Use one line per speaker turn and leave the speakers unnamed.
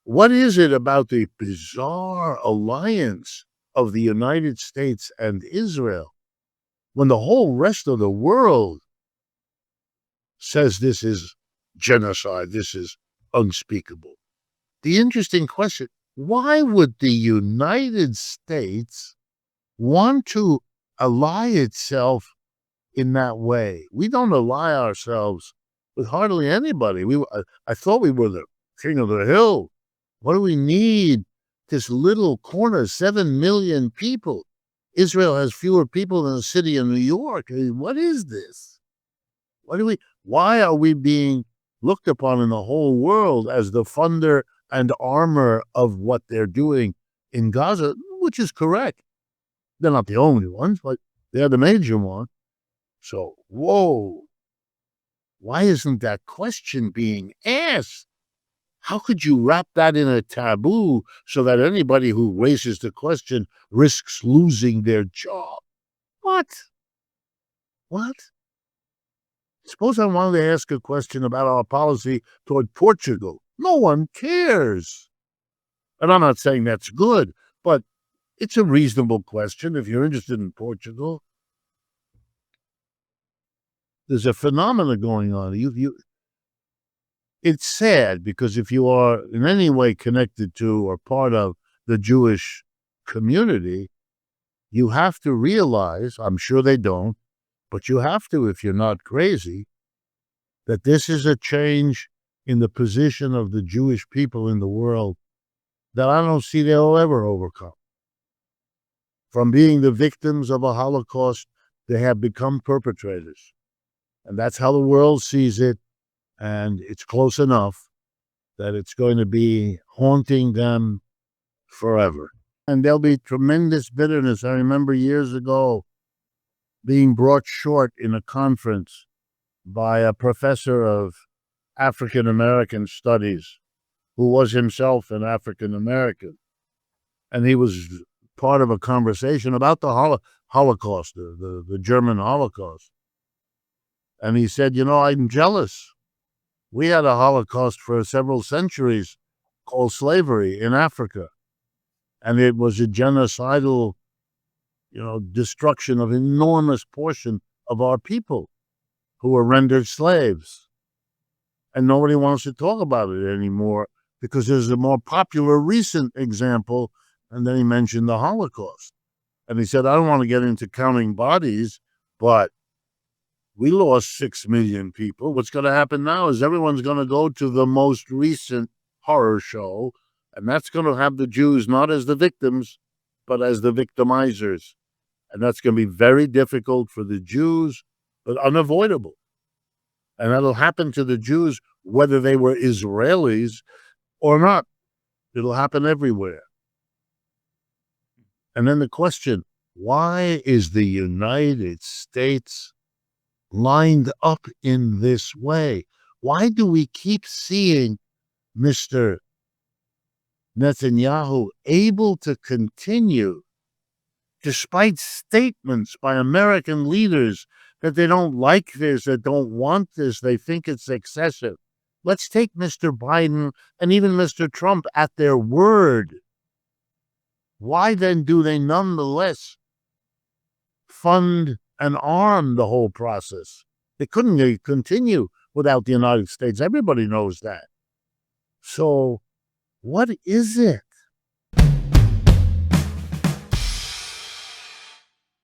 What is it about the bizarre alliance of the United States and Israel when the whole rest of the world says this is genocide, this is unspeakable? The interesting question, why would the United States want to ally itself in that way? We don't ally ourselves with hardly anybody. I thought we were the king of the hill. What do we need this little corner, 7 million people? Israel has fewer people than the city of New York. I mean, what is this? Why are we being looked upon in the whole world as the funder and armor of what they're doing in Gaza, which is correct? They're not the only ones, but they're the major one. So, whoa, why isn't that question being asked? How could you wrap that in a taboo so that anybody who raises the question risks losing their job? What? Suppose I wanted to ask a question about our policy toward Portugal. No one cares. And I'm not saying that's good, but it's a reasonable question if you're interested in Portugal. There's a phenomenon going on. It's sad because if you are in any way connected to or part of the Jewish community, you have to realize, I'm sure they don't, but you have to if you're not crazy, that this is a change in the position of the Jewish people in the world that I don't see they'll ever overcome. From being the victims of a Holocaust, they have become perpetrators. And that's how the world sees it. And it's close enough that it's going to be haunting them forever. And there'll be tremendous bitterness. I remember years ago being brought short in a conference by a professor of African American studies who was himself an African American. And he was part of a conversation about the Holocaust, the German Holocaust. And he said, I'm jealous. We had a Holocaust for several centuries called slavery in Africa. And it was a genocidal, destruction of an enormous portion of our people who were rendered slaves. And nobody wants to talk about it anymore because there's a more popular recent example. And then he mentioned the Holocaust. And he said, I don't want to get into counting bodies, but we lost 6 million people. What's going to happen now is everyone's going to go to the most recent horror show, and that's going to have the Jews not as the victims, but as the victimizers. And that's going to be very difficult for the Jews, but unavoidable. And that'll happen to the Jews whether they were Israelis or not. It'll happen everywhere. And then the question, why is the United States lined up in this way? Why do we keep seeing Mr. Netanyahu able to continue, despite statements by American leaders that they don't like this, that don't want this, they think it's excessive? Let's take Mr. Biden and even Mr. Trump at their word. Why then do they nonetheless fund and arm the whole process? They couldn't continue without the United States. Everybody knows that. So what is it?